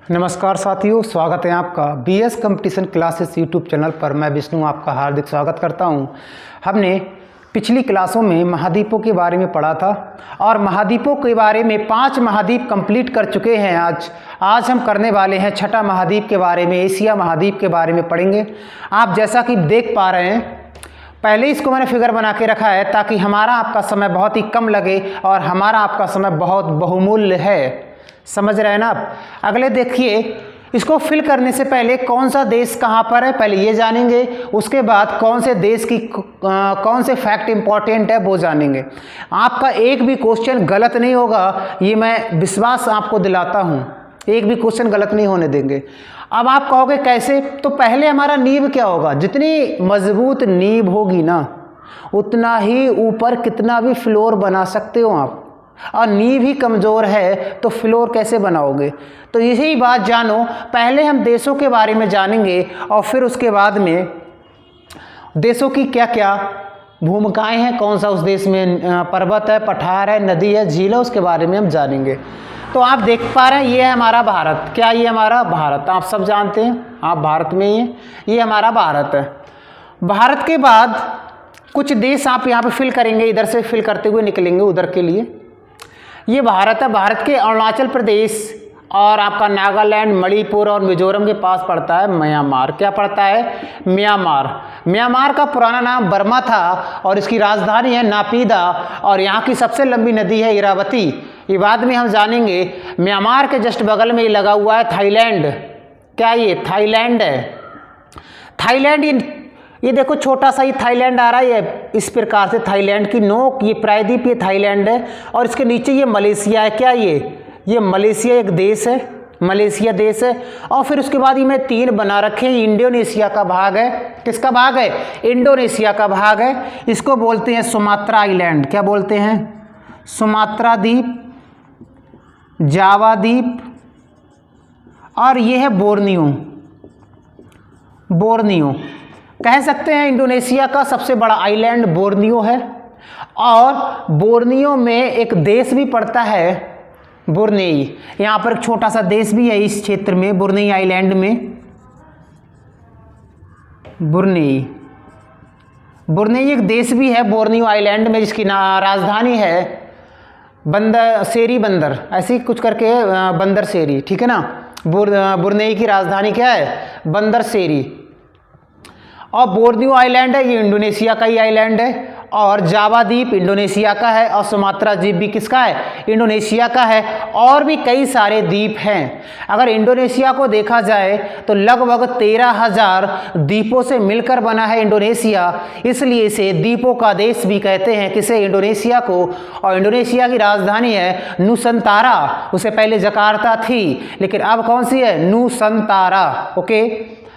नमस्कार साथियों, स्वागत है आपका BS competition classes YouTube channel पर। मैं विष्णु आपका हार्दिक स्वागत करता हूं। हमने पिछली क्लासों में महाद्वीपों के बारे में पढ़ा था और महाद्वीपों के बारे में 5 महाद्वीप कंप्लीट कर चुके हैं। आज हम करने वाले हैं छठा महाद्वीप के बारे में, एशिया महाद्वीप के बारे में पढ़ेंगे। आप जैसा कि देख पा रहे हैं, पहले इसको मैंने फिगर बना के रखा है ताकि हमारा आपका समय बहुत ही कम लगे और हमारा आपका समय बहुत बहुमूल्य है। समझ रहे हैं ना आप? अगले देखिए, इसको फिल करने से पहले कौन सा देश कहाँ पर है पहले ये जानेंगे, उसके बाद कौन से देश की कौन से फैक्ट इंपॉर्टेंट है वो जानेंगे। आपका एक भी क्वेश्चन गलत नहीं होगा, ये मैं विश्वास आपको दिलाता हूँ। एक भी क्वेश्चन गलत नहीं होने देंगे। अब आप कहोगे कैसे? तो पहले हमारा नींव क्या होगा? जितनी मजबूत नींव होगी ना, उतना ही ऊपर कितना भी फ्लोर बना सकते हो आप। और नींव ही कमज़ोर है तो फ्लोर कैसे बनाओगे? तो यही बात जानो। पहले हम देशों के बारे में जानेंगे और फिर उसके बाद में देशों की क्या क्या भूमिकाएं हैं, कौन सा उस देश में पर्वत है, पठार है, नदी है, झील है, उसके बारे में हम जानेंगे। तो आप देख पा रहे हैं, ये है हमारा भारत। क्या ये हमारा भारत? आप सब जानते हैं, आप भारत में ही हैं। ये हमारा भारत है। भारत के बाद कुछ देश आप यहाँ पे फिल करेंगे, इधर से फिल करते हुए निकलेंगे उधर के लिए। ये भारत है। भारत के अरुणाचल प्रदेश और आपका नागालैंड, मणिपुर और मिजोरम के पास पड़ता है म्यांमार। क्या पड़ता है? म्यांमार। म्यांमार का पुराना नाम बर्मा था और इसकी राजधानी है नापीदा और यहाँ की सबसे लंबी नदी है इरावती। ये बाद में हम जानेंगे। म्यांमार के जस्ट बगल में ये लगा हुआ है थाईलैंड। क्या ये थाईलैंड है? थाईलैंड ये देखो, छोटा सा ही थाईलैंड आ रहा है। ये इस प्रकार से थाईलैंड की नोक, ये प्रायद्वीप, ये थाईलैंड है और इसके नीचे ये मलेशिया है। क्या ये मलेशिया एक देश है, मलेशिया देश है। और फिर उसके बाद ये मैं 3 बना रखे हैं। इंडोनेशिया का भाग है। किसका भाग है? इंडोनेशिया का भाग है। इसको बोलते हैं सुमात्रा आइलैंड। क्या बोलते हैं? सुमात्रा द्वीप, जावा द्वीप और ये है बोर्नियो। बोर्नियो कह सकते हैं इंडोनेशिया का सबसे बड़ा आइलैंड बोर्नियो है। और बोर्नियो में एक देश भी पड़ता है बुरनेई। यहाँ पर एक छोटा सा देश भी है इस क्षेत्र में, बुरनेई आइलैंड में। बुरनेई एक देश भी है बोर्नियो आइलैंड में, जिसकी राजधानी है सेरी बंदर, ऐसी कुछ करके बंदर सेरी। ठीक है ना? बुरनेई की राजधानी क्या है? बंदर सेरी। और बोर्नियो आइलैंड है, ये इंडोनेशिया का ही आइलैंड है। और जावा द्वीप इंडोनेशिया का है और सुमात्रा द्वीप भी किसका है? इंडोनेशिया का है। और भी कई सारे द्वीप हैं। अगर इंडोनेशिया को देखा जाए तो लगभग 13,000 द्वीपों से मिलकर बना है इंडोनेशिया। इसलिए इसे द्वीपों का देश भी कहते हैं। किसे? इंडोनेशिया को। और इंडोनेशिया की राजधानी है नुसंतारा। उसे पहले जकार्ता थी, लेकिन अब कौन सी है? नुसंतारा। ओके,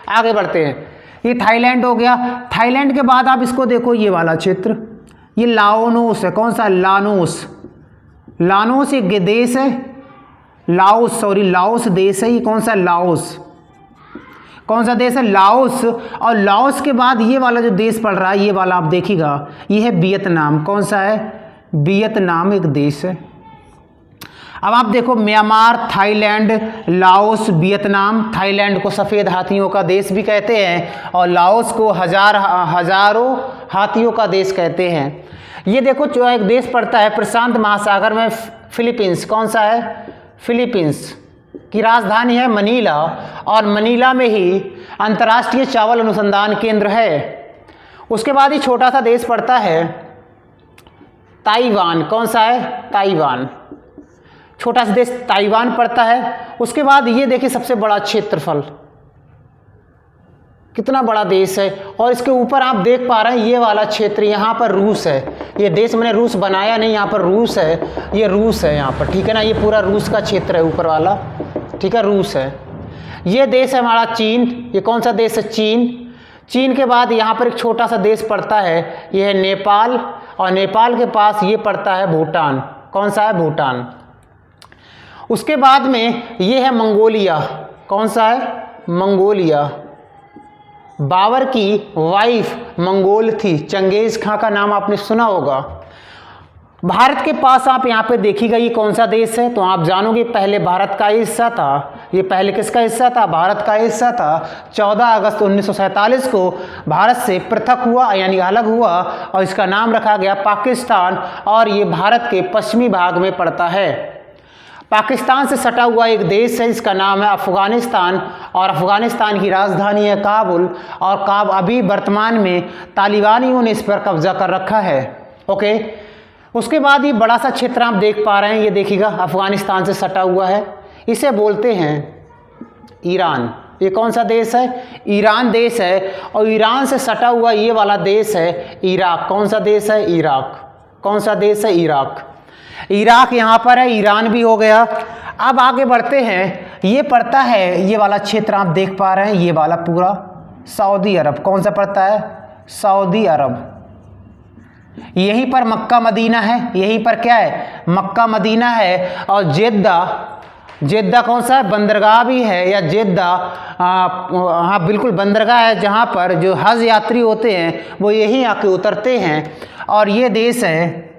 आगे बढ़ते हैं। ये थाईलैंड हो गया। थाईलैंड के बाद आप इसको देखो, ये वाला क्षेत्र, ये लाओनोस है। कौन सा? लानोस। लानोस एक देश है। लाओस देश है। ये कौन सा? लाओस। कौन सा देश है? लाओस। और लाओस के बाद ये वाला जो देश पड़ रहा है, ये वाला आप देखिएगा, ये है वियतनाम। कौन सा है? वियतनाम एक देश है। अब आप देखो, Myanmar, Thailand, Laos, Vietnam. Thailand को सफ़ेद हाथियों का देश भी कहते हैं और लाओस को हजारों हाथियों का देश कहते हैं। ये देखो, जो एक देश पड़ता है प्रशांत महासागर में, फिलीपींस। कौन सा है? फिलीपींस की राजधानी है मनीला और मनीला में ही अंतर्राष्ट्रीय चावल अनुसंधान केंद्र है। उसके बाद ही छोटा सा देश पड़ता है ताइवान। कौन सा है? ताइवान। छोटा सा देश ताइवान पड़ता है। उसके बाद ये देखिए, सबसे बड़ा क्षेत्रफल, कितना बड़ा देश है। और इसके ऊपर आप देख पा रहे हैं ये वाला क्षेत्र, यहाँ पर रूस है। ये देश मैंने रूस बनाया नहीं, यहाँ पर रूस है। ये रूस है यहाँ पर। ठीक है ना? ये पूरा रूस का क्षेत्र है ऊपर वाला। ठीक है, रूस है। ये देश है हमारा चीन। ये कौन सा देश है? चीन। चीन के बाद यहाँ पर एक छोटा सा देश पड़ता है, ये है नेपाल। और नेपाल के पास ये पड़ता है भूटान। कौन सा है? भूटान। उसके बाद में ये है मंगोलिया। कौन सा है? मंगोलिया। बाबर की वाइफ मंगोल थी। चंगेज खां का नाम आपने सुना होगा। भारत के पास आप यहाँ पे देखिएगा ये कौन सा देश है, तो आप जानोगे पहले भारत का हिस्सा था। ये पहले किसका हिस्सा था? भारत का हिस्सा था। 14 अगस्त 1947 को भारत से पृथक हुआ यानी अलग हुआ और इसका नाम रखा गया पाकिस्तान, और ये भारत के पश्चिमी भाग में पड़ता है। पाकिस्तान से सटा हुआ एक देश है, इसका नाम है अफगानिस्तान, और अफगानिस्तान की राजधानी है काबुल, और अभी वर्तमान में तालिबानियों ने इस पर कब्जा कर रखा है। ओके, उसके बाद ये बड़ा सा क्षेत्र आप देख पा रहे हैं, ये देखिएगा अफगानिस्तान से सटा हुआ है, इसे बोलते हैं ईरान। ये कौन सा देश है? ईरान देश है। और ईरान से सटा हुआ ये वाला देश है इराक। कौन सा देश है? इराक। कौन सा देश है? इराक। इराक यहाँ पर है, ईरान भी हो गया। अब आगे बढ़ते हैं, ये पड़ता है, ये वाला क्षेत्र आप देख पा रहे हैं, ये वाला पूरा सऊदी अरब। कौन सा पड़ता है? सऊदी अरब। यहीं पर मक्का मदीना है, यहीं पर क्या है? मक्का मदीना है। और जेद्दा कौन सा है? बंदरगाह भी है, या जेद्दा, हाँ बिल्कुल बंदरगाह है, जहाँ पर जो हज यात्री होते हैं वो यहीं आके उतरते हैं। और ये देश है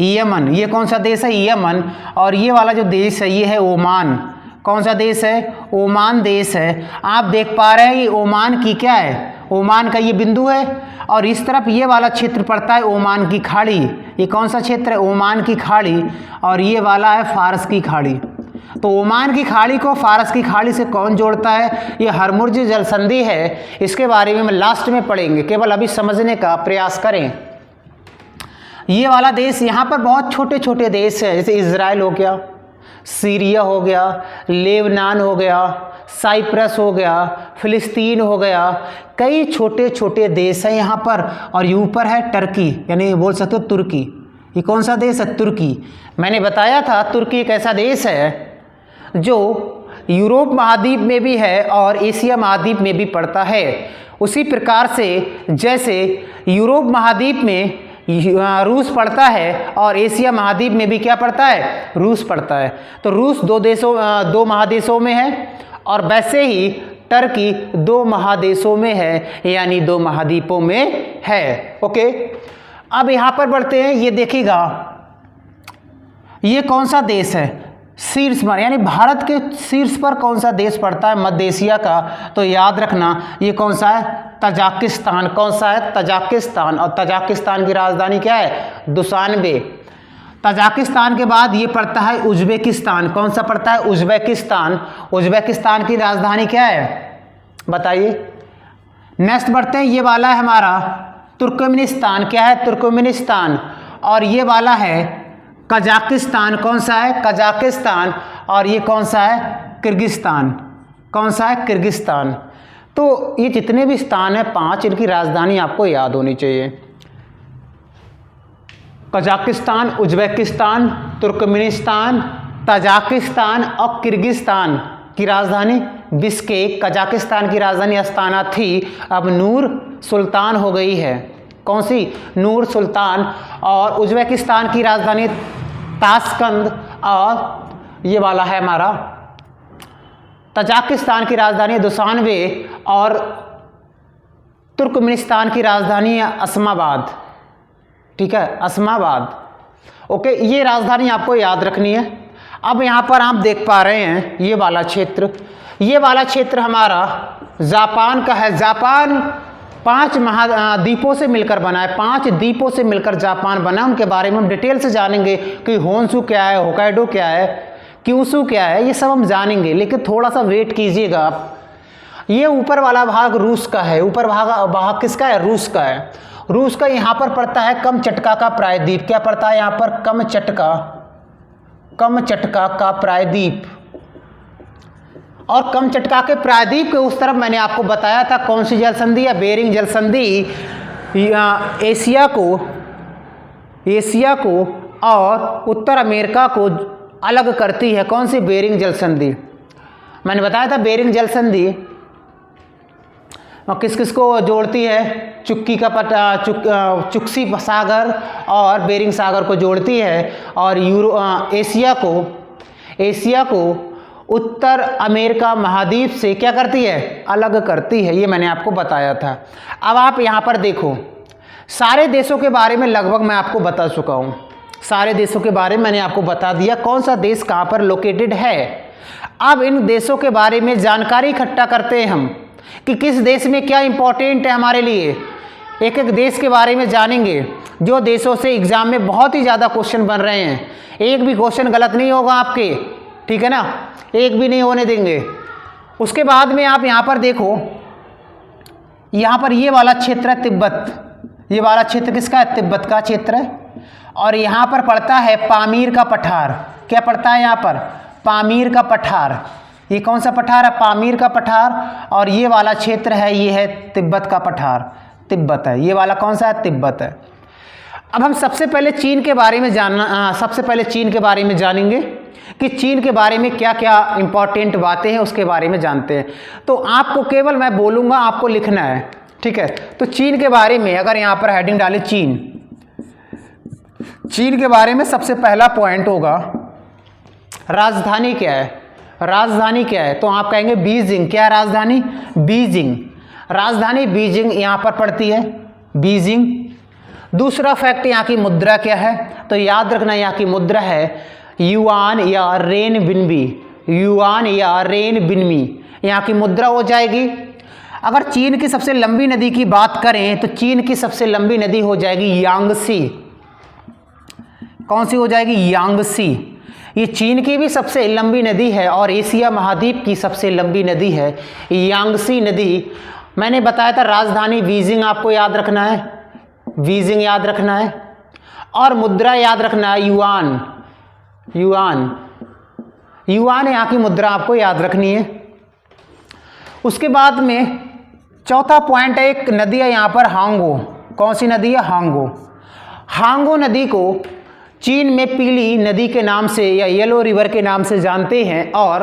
यमन। ये कौन सा देश है? यमन। और ये वाला जो देश है ये है ओमान। कौन सा देश है? ओमान देश है। आप देख पा रहे हैं ये ओमान की क्या है? ओमान का ये बिंदु है, और इस तरफ ये वाला क्षेत्र पड़ता है ओमान की खाड़ी। ये कौन सा क्षेत्र है? ओमान की खाड़ी। और ये वाला है फारस की खाड़ी। तो ओमान की खाड़ी को फारस की खाड़ी से कौन जोड़ता है? ये हरमुर्ज जल संधि है। इसके बारे में हम लास्ट में पढ़ेंगे, केवल अभी समझने का प्रयास करें। ये वाला देश, यहाँ पर बहुत छोटे छोटे देश हैं, जैसे इजराइल हो गया, सीरिया हो गया, लेबनान हो गया, साइप्रस हो गया, फिलिस्तीन हो गया, कई छोटे छोटे देश हैं यहाँ पर। और ये ऊपर है टर्की, यानी बोल सकते हो तुर्की। ये कौन सा देश है? तुर्की। मैंने बताया था तुर्की एक ऐसा देश है जो यूरोप महाद्वीप में भी है और एशिया महाद्वीप में भी पड़ता है। उसी प्रकार से जैसे यूरोप महाद्वीप में रूस पड़ता है और एशिया महाद्वीप में भी क्या पड़ता है? रूस पड़ता है। तो रूस दो महादेशों में है, और वैसे ही टर्की 2 महादेशों में है, यानी 2 महाद्वीपों में है। ओके, अब यहाँ पर बढ़ते हैं। ये देखिएगा ये कौन सा देश है? शीर्ष पर, यानी भारत के शीर्ष पर कौन सा देश पड़ता है मध्य एशिया का? तो याद रखना ये कौन सा है? तजाकिस्तान। कौन सा है? तजाकिस्तान। और तजाकिस्तान की राजधानी क्या है? दुशानबे। तजाकिस्तान के बाद ये पड़ता है उज्बेकिस्तान। कौन सा पड़ता है? उज्बेकिस्तान। उज्बेकिस्तान की राजधानी क्या है? बताइए। नेक्स्ट बढ़ते हैं, ये वाला है हमारा तुर्कमेनिस्तान। क्या है? तुर्कमेनिस्तान। और ये वाला है कजाकिस्तान। कौन सा है? कजाकिस्तान। और ये कौन सा है? किर्गिस्तान। कौन सा है? किर्गिस्तान। तो ये जितने भी स्थान हैं 5, इनकी राजधानी आपको याद होनी चाहिए। कजाकिस्तान, उज्बेकिस्तान, तुर्कमेनिस्तान, तजाकिस्तान और किर्गिस्तान की राजधानी बिश्केक। कजाकिस्तान की राजधानी अस्ताना थी, अब नूर सुल्तान हो गई है। कौन सी? नूर सुल्तान। और उज्बेकिस्तान की राजधानी ताशकंद, और ये वाला है हमारा तजाकिस्तान की राजधानी दुशानबे, और तुर्कमेनिस्तान की राजधानी है अस्माबाद। ठीक है, अस्माबाद। ओके, ये राजधानी आपको याद रखनी है। अब यहाँ पर आप देख पा रहे हैं ये वाला क्षेत्र, ये वाला क्षेत्र हमारा जापान का है। जापान 5 महाद्वीपों से मिलकर बना है। 5 द्वीपों से मिलकर जापान बना। उनके बारे में हम डिटेल से जानेंगे कि होन्शु क्या है, होकाइडो क्या है, क्यूशु क्या है, ये सब हम जानेंगे, लेकिन थोड़ा सा वेट कीजिएगा आप। ये ऊपर वाला भाग रूस का है। ऊपर भाग किसका है? रूस का है। रूस का यहाँ पर पड़ता है कमचटका का प्रायद्वीप। क्या पड़ता है यहाँ पर? कमचटका का प्रायद्वीप। और कमचटका के प्रायद्वीप के उस तरफ मैंने आपको बताया था कौन सी जल संधि है? बेरिंग जल संधि एशिया को और उत्तर अमेरिका को अलग करती है। कौन सी? बेरिंग जल संधि। मैंने बताया था बेरिंग जल संधि और किस किस को जोड़ती है? चुक्सी सागर और बेरिंग सागर को जोड़ती है, और एशिया को उत्तर अमेरिका महाद्वीप से क्या करती है? अलग करती है। ये मैंने आपको बताया था। अब आप यहाँ पर देखो, सारे देशों के बारे में लगभग मैं आपको बता चुका हूँ। सारे देशों के बारे में मैंने आपको बता दिया, कौन सा देश कहाँ पर लोकेटेड है। अब इन देशों के बारे में जानकारी इकट्ठा करते हैं हम कि किस देश में क्या इंपॉर्टेंट है हमारे लिए। एक एक देश के बारे में जानेंगे, जो देशों से एग्जाम में बहुत ही ज़्यादा क्वेश्चन बन रहे हैं। एक भी क्वेश्चन गलत नहीं होगा आपके, ठीक है ना, एक भी नहीं होने देंगे। उसके बाद में आप यहाँ पर देखो, यहाँ पर ये वाला क्षेत्र है तिब्बत। ये वाला क्षेत्र किसका है? तिब्बत का क्षेत्र है। और यहाँ पर पड़ता है पामीर का पठार। क्या पड़ता है यहाँ पर? पामीर का पठार। ये कौन सा पठार है? पामीर का पठार। और ये वाला क्षेत्र है, ये है तिब्बत का पठार, तिब्बत है। ये वाला कौन सा है? तिब्बत है। अब हम सबसे पहले चीन के बारे में जानेंगे कि चीन के बारे में क्या क्या इंपॉर्टेंट बातें हैं, उसके बारे में जानते हैं। तो आपको केवल मैं बोलूँगा, आपको लिखना है, ठीक है। तो चीन के बारे में अगर यहाँ पर हेडिंग डाले चीन के बारे में सबसे पहला पॉइंट होगा राजधानी क्या है। राजधानी क्या है? तो आप कहेंगे बीजिंग। क्या है राजधानी? बीजिंग। राजधानी बीजिंग यहाँ पर पड़ती है, बीजिंग। दूसरा फैक्ट, यहाँ की मुद्रा क्या है? तो याद रखना, यहाँ की मुद्रा है युआन या रेनबिन्बी। युआन या रेनबिन्बी यहाँ की मुद्रा हो जाएगी। अगर चीन की सबसे लंबी नदी की बात करें तो चीन की सबसे लंबी नदी हो जाएगी यांगसी। कौन सी हो जाएगी? यांगसी। ये चीन की भी सबसे लंबी नदी है और एशिया महाद्वीप की सबसे लंबी नदी है यांगसी नदी। मैंने बताया था राजधानी बीजिंग आपको याद रखना है, बीजिंग याद रखना है। और मुद्रा याद रखना है युआन। युआन, युआन यहाँ की मुद्रा आपको याद रखनी है। उसके बाद में चौथा पॉइंट है, एक नदी है यहाँ पर हांगो। कौन सी नदी है? हांगो। हांगो नदी को चीन में पीली नदी के नाम से या येलो रिवर के नाम से जानते हैं और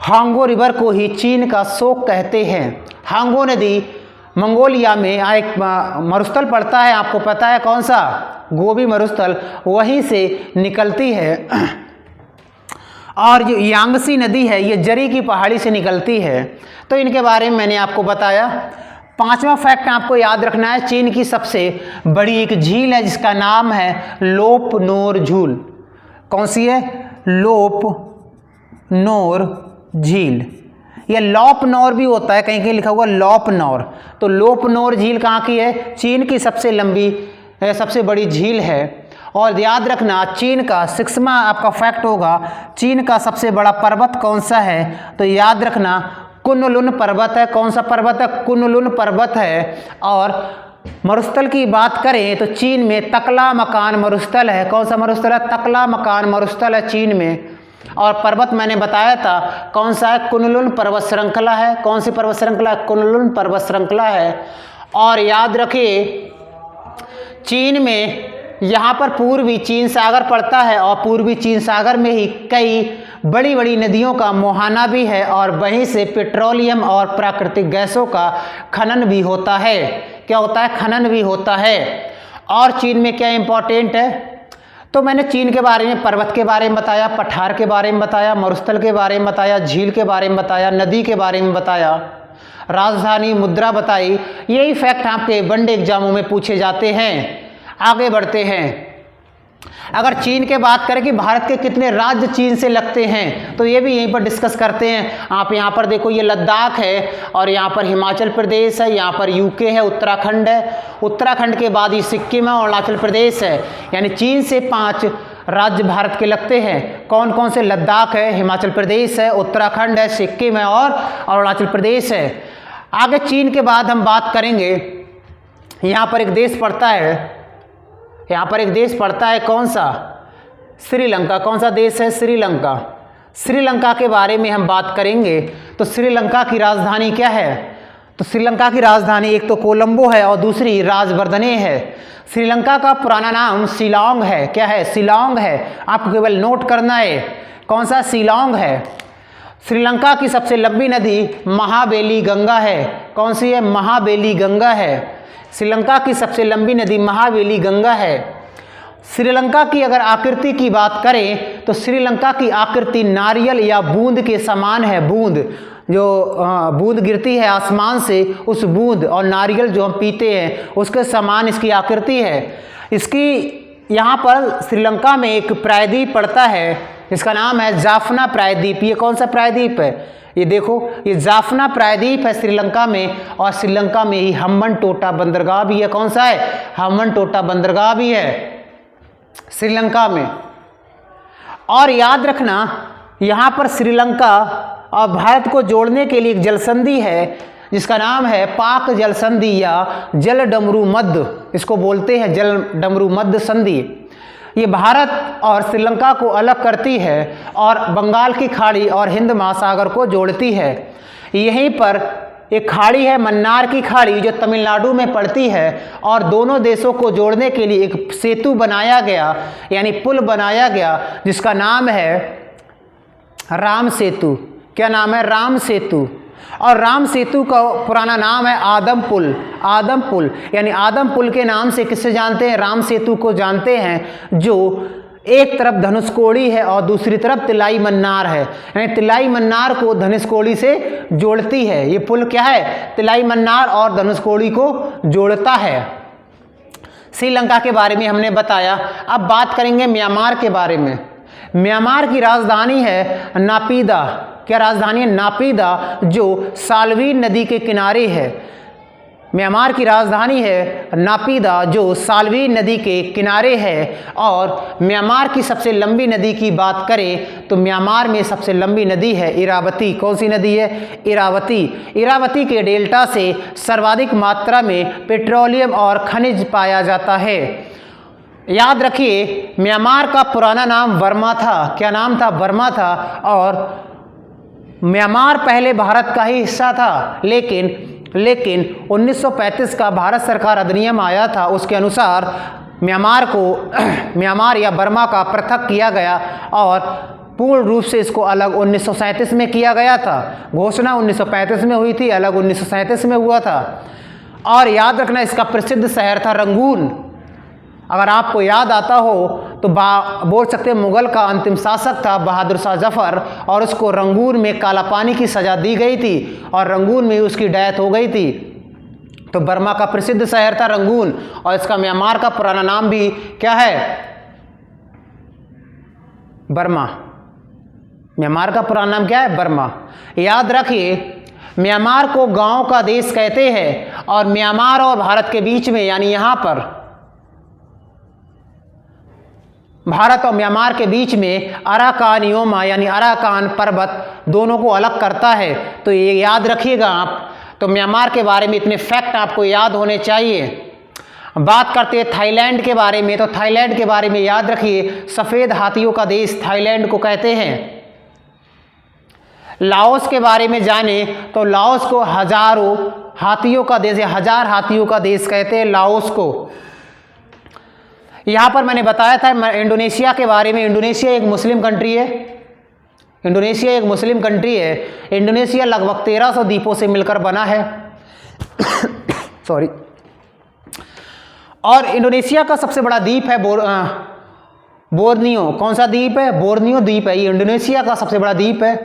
हांगो रिवर को ही चीन का शोक कहते हैं। हांगो नदी मंगोलिया में एक मरुस्थल पड़ता है, आपको पता है कौन सा? गोबी मरुस्थल, वहीं से निकलती है। और जो यांगसी नदी है ये जरी की पहाड़ी से निकलती है। तो इनके बारे में मैंने आपको बताया। पांचवा फैक्ट आपको याद रखना है, चीन की सबसे बड़ी एक झील है जिसका नाम है लोप नोर झील। कौन सी है? लोप नोर झील। यह लॉप नौर भी होता है, कहीं कहीं लिखा हुआ लॉप नौर। तो लोप नौर झील कहाँ की है? चीन की सबसे लंबी सबसे बड़ी झील है। और याद रखना, चीन का 6वां आपका फैक्ट होगा, चीन का सबसे बड़ा पर्वत कौन सा है? तो याद रखना कुनलुन पर्वत है। कौन सा पर्वत है? कुनलुन पर्वत है। और मरुस्थल की बात करें तो चीन में तकला मकान मरुस्थल है। कौन सा मरुस्थल है? तकला मकान मरुस्थल है चीन में। और पर्वत मैंने बताया था कौन सा है? कुनलुन पर्वत श्रृंखला है। कौन सी पर्वत श्रृंखला? कुनलुन पर्वत श्रृंखला है। और याद रखिए, चीन में यहाँ पर पूर्वी चीन सागर पड़ता है और पूर्वी चीन सागर में ही कई बड़ी बड़ी नदियों का मुहाना भी है और वहीं से पेट्रोलियम और प्राकृतिक गैसों का खनन भी होता है। क्या होता है? खनन भी होता है। और चीन में क्या इंपॉर्टेंट है? तो मैंने चीन के बारे में, पर्वत के बारे में बताया, पठार के बारे में बताया, मरुस्थल के बारे में बताया, झील के बारे में बताया, नदी के बारे में बताया, राजधानी, मुद्रा बताई। यही फैक्ट आपके वनडे एग्जामों में पूछे जाते हैं। आगे बढ़ते हैं। अगर चीन के बात करें कि भारत के कितने राज्य चीन से लगते हैं, तो ये भी यहीं पर डिस्कस करते हैं। आप यहाँ पर देखो, ये लद्दाख है और यहाँ पर हिमाचल प्रदेश है, यहाँ पर यूके है, उत्तराखंड है। उत्तराखंड के बाद ये सिक्किम है और अरुणाचल प्रदेश है। यानी चीन से 5 राज्य भारत के लगते हैं। कौन कौन से? लद्दाख है, हिमाचल प्रदेश है, उत्तराखंड है, सिक्किम है और अरुणाचल प्रदेश है। आगे चीन के बाद हम बात करेंगे, यहाँ पर एक देश पड़ता है, यहाँ पर एक देश पड़ता है, कौन सा? श्रीलंका। कौन सा देश है? श्रीलंका। श्रीलंका के बारे में हम बात करेंगे तो श्रीलंका की राजधानी क्या है? तो श्रीलंका की राजधानी एक तो कोलंबो है और दूसरी राजवर्धने है। श्रीलंका का पुराना नाम शिलांग है। क्या है? शिलांग है। आपको केवल नोट करना है, कौन सा? शिलांग है। श्रीलंका की सबसे लंबी नदी महाबेली गंगा है। कौन सी है? महाबेली गंगा है। श्रीलंका की सबसे लंबी नदी महाबेली गंगा है। श्रीलंका की अगर आकृति की बात करें तो श्रीलंका की आकृति नारियल या बूंद के समान है। बूंद, जो बूंद गिरती है आसमान से, उस बूंद और नारियल जो हम पीते हैं उसके समान इसकी आकृति है। इसकी यहाँ पर श्रीलंका में एक प्रायद्वीप पड़ता है जिसका नाम है जाफना प्रायद्वीप। ये कौन सा प्रायद्वीप है? ये देखो, ये जाफना प्रायद्वीप है श्रीलंका में, और श्रीलंका में ही हम्बनटोटा बंदरगाह भी है। कौन सा है? हम्बनटोटा बंदरगाह भी है श्रीलंका में। और याद रखना, यहाँ पर श्रीलंका और भारत को जोड़ने के लिए एक जलसंधि है जिसका नाम है पाक जल संधि या जल डमरू मध्य, इसको बोलते हैं जल डमरू मध्य संधि। ये भारत और श्रीलंका को अलग करती है और बंगाल की खाड़ी और हिंद महासागर को जोड़ती है। यहीं पर एक खाड़ी है मन्नार की खाड़ी जो तमिलनाडु में पड़ती है, और दोनों देशों को जोड़ने के लिए एक सेतु बनाया गया, यानी पुल बनाया गया, जिसका नाम है राम सेतु। क्या नाम है? राम सेतु। और राम सेतु का पुराना नाम है आदम पुल। आदम पुल यानी आदम पुल के नाम से किससे जानते हैं? राम सेतु को जानते हैं, जो एक तरफ धनुषकोडी है और दूसरी तरफ तिलाई मन्नार है, यानी तिलाई मन्नार को धनुषकोडी से जोड़ती है। ये पुल क्या है? तिलाई मन्नार और धनुषकोडी को जोड़ता है। श्रीलंका के बारे में हमने बताया। अब बात करेंगे म्यांमार के बारे में। म्यांमार की राजधानी है नापीदा। क्या राजधानी है? नापीदा, जो साल्वीन नदी के किनारे है। म्यांमार की राजधानी है नापीदा, जो साल्वीन नदी के किनारे है। और म्यांमार की सबसे लंबी नदी की बात करें तो म्यांमार में सबसे लंबी नदी है इरावती। कौन सी नदी है? इरावती। इरावती के डेल्टा से सर्वाधिक मात्रा में पेट्रोलियम और खनिज पाया जाता है। याद रखिए, म्यांमार का पुराना नाम बर्मा था। क्या नाम था? बर्मा था। और म्यांमार पहले भारत का ही हिस्सा था, लेकिन 1935 का भारत सरकार अधिनियम आया था, उसके अनुसार म्यांमार को म्यांमार या बर्मा का पृथक किया गया और पूर्ण रूप से इसको अलग 1937 में किया गया था। घोषणा 1935 में हुई थी, अलग 1937 में हुआ था। और याद रखना, इसका प्रसिद्ध शहर था रंगून। अगर आपको याद आता हो तो बोल सकते हैं मुगल का अंतिम शासक था बहादुर शाह जफर, और उसको रंगून में काला पानी की सज़ा दी गई थी और रंगून में उसकी डेथ हो गई थी। तो बर्मा का प्रसिद्ध शहर था रंगून, और इसका म्यांमार का पुराना नाम भी क्या है? बर्मा। म्यांमार का पुराना नाम क्या है? बर्मा। याद रखिए, म्यांमार को गांव का देश कहते हैं, और म्यांमार और भारत के बीच में, यानी यहाँ पर भारत और म्यांमार के बीच में अराकान योमा यानी अराकान पर्वत दोनों को अलग करता है। तो ये याद रखिएगा आप। तो म्यांमार के बारे में इतने फैक्ट आपको याद होने चाहिए। बात करते हैं थाईलैंड के बारे में। तो थाईलैंड के बारे में याद रखिए, सफ़ेद हाथियों का देश थाईलैंड को कहते हैं। लाओस के बारे में जाने तो लाओस को हजारों हाथियों का देश या 1000 हाथियों का देश कहते हैं लाओस को। यहाँ पर मैंने बताया था इंडोनेशिया के बारे में। इंडोनेशिया एक मुस्लिम कंट्री है। इंडोनेशिया एक मुस्लिम कंट्री है। इंडोनेशिया लगभग 1300 द्वीपों से मिलकर बना है। सॉरी। और इंडोनेशिया का सबसे बड़ा द्वीप है बोर्नियो। कौन सा द्वीप है? बोर्नियो द्वीप है। ये इंडोनेशिया का सबसे बड़ा द्वीप है।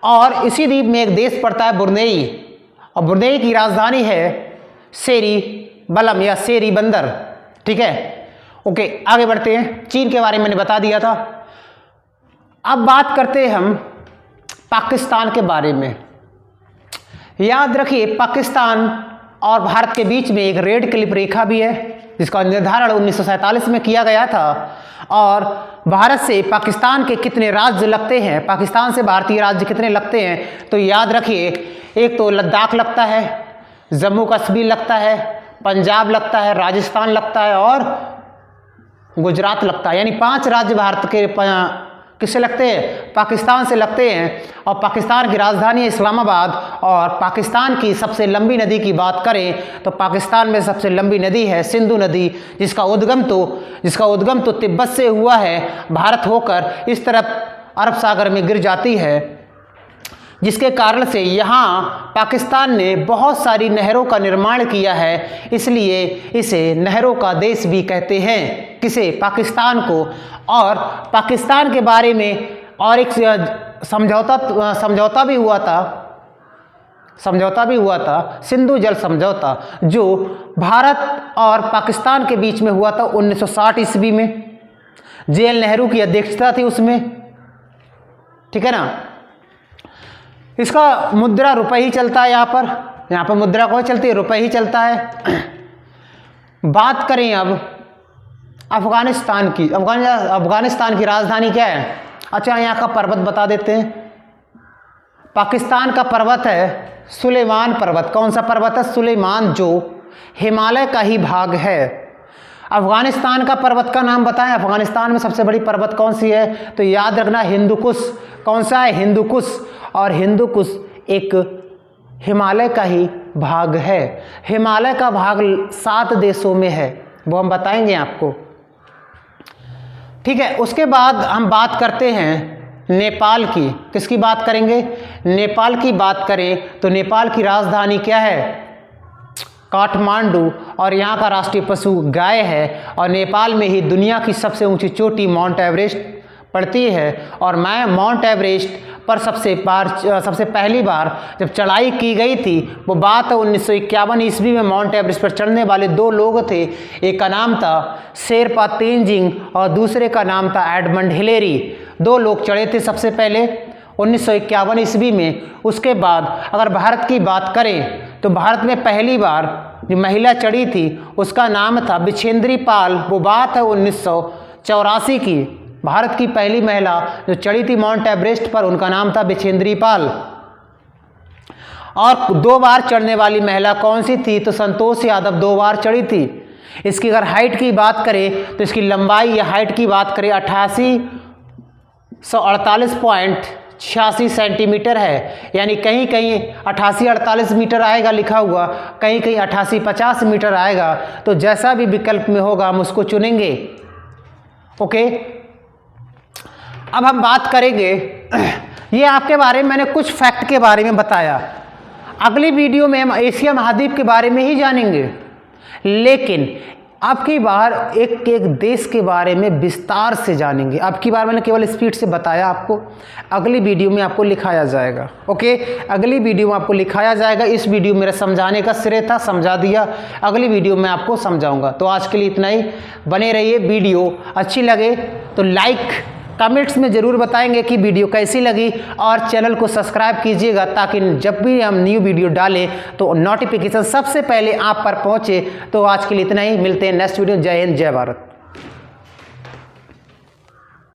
और इसी द्वीप में एक देश पड़ता है ब्रुनेई, और ब्रुनेई की राजधानी है सेरी बलम या सेरी बंदर। ठीक है, ओके, आगे बढ़ते हैं। चीन के बारे में मैंने बता दिया था। अब बात करते हैं हम पाकिस्तान के बारे में। याद रखिए, पाकिस्तान और भारत के बीच में एक रेड क्लिप रेखा भी है, जिसका निर्धारण 1947 में किया गया था। और भारत से पाकिस्तान के कितने राज्य लगते हैं, पाकिस्तान से भारतीय राज्य कितने लगते हैं, तो याद रखिए, एक तो लद्दाख लगता है, जम्मू कश्मीर लगता है, पंजाब लगता है, राजस्थान लगता है और गुजरात लगता है। यानी 5 राज्य भारत के किससे लगते हैं? पाकिस्तान से लगते हैं। और पाकिस्तान की राजधानी है इस्लामाबाद। और पाकिस्तान की सबसे लंबी नदी की बात करें तो पाकिस्तान में सबसे लंबी नदी है सिंधु नदी, जिसका उद्गम तो तिब्बत से हुआ है, भारत होकर इस तरफ अरब सागर में गिर जाती है, जिसके कारण से यहाँ पाकिस्तान ने बहुत सारी नहरों का निर्माण किया है। इसलिए इसे नहरों का देश भी कहते हैं। किसे? पाकिस्तान को। और पाकिस्तान के बारे में और एक समझौता भी हुआ था समझौता भी हुआ था, सिंधु जल समझौता, जो भारत और पाकिस्तान के बीच में हुआ था 1960 ईस्वी में। जे.एल. नेहरू की अध्यक्षता थी उसमें, ठीक है ना। इसका मुद्रा रुपए ही चलता है, यहाँ पर मुद्रा कौन चलती है, रुपए ही चलता है। बात करें अब अफगानिस्तान की, अफगानिस्तान की राजधानी क्या है? अच्छा, यहाँ का पर्वत बता देते हैं। पाकिस्तान का पर्वत है सुलेमान पर्वत। कौन सा पर्वत है? सुलेमान, जो हिमालय का ही भाग है। अफगानिस्तान का पर्वत का नाम बताएं। अफगानिस्तान में सबसे बड़ी पर्वत कौन सी है? तो याद रखना हिंदुकुश। कौन सा है? हिंदुकुश। और हिंदुकुश एक हिमालय का ही भाग है। हिमालय का भाग 7 देशों में है, वो हम बताएंगे आपको, ठीक है। उसके बाद हम बात करते हैं नेपाल की। किसकी बात करेंगे? नेपाल की बात करें तो नेपाल की राजधानी क्या है? काठमांडू। और यहाँ का राष्ट्रीय पशु गाय है। और नेपाल में ही दुनिया की सबसे ऊंची चोटी माउंट एवरेस्ट पड़ती है। और मैं माउंट एवरेस्ट पर सबसे पहली बार जब चढ़ाई की गई थी, वो बात है 1951 ईस्वी में। माउंट एवरेस्ट पर चढ़ने वाले 2 लोग थे, एक का नाम था शेरपा तेंजिंग और दूसरे का नाम था एडमंड हिलेरी। 2 लोग चढ़े थे सबसे पहले 1951 ईस्वी में। उसके बाद अगर भारत की बात करें तो भारत में पहली बार जो महिला चढ़ी थी उसका नाम था बिछेंद्री पाल। वो बात है 1984 की। भारत की पहली महिला जो चढ़ी थी माउंट एवरेस्ट पर, उनका नाम था बिछेंद्री पाल। और 2 बार चढ़ने वाली महिला कौन सी थी? तो संतोष यादव 2 बार चढ़ी थी। इसकी अगर हाइट की बात करें तो इसकी लंबाई या हाइट की बात करें 8848.86 सेंटीमीटर है। यानी कहीं कहीं 88-48 मीटर आएगा लिखा हुआ, कहीं कहीं 88-50 मीटर आएगा। तो जैसा भी विकल्प में होगा हम उसको चुनेंगे, ओके। अब हम बात करेंगे, ये आपके बारे में मैंने कुछ फैक्ट के बारे में बताया। अगली वीडियो में हम एशिया महाद्वीप के बारे में ही जानेंगे, लेकिन अब की बार एक एक देश के बारे में विस्तार से जानेंगे। अब की बार मैंने केवल स्पीड से बताया आपको, अगली वीडियो में आपको लिखाया जाएगा, ओके। अगली वीडियो में आपको लिखाया जाएगा। इस वीडियो मेरा समझाने का श्रेय था, समझा दिया। अगली वीडियो में आपको समझाऊंगा। तो आज के लिए इतना ही। बने रहिए। वीडियो अच्छी लगे तो लाइक, कमेंट्स में ज़रूर बताएंगे कि वीडियो कैसी लगी, और चैनल को सब्सक्राइब कीजिएगा ताकि जब भी हम न्यू वीडियो डालें तो नोटिफिकेशन सबसे पहले आप पर पहुंचे। तो आज के लिए इतना ही। मिलते हैं नेक्स्ट वीडियो। जय हिंद, जय भारत।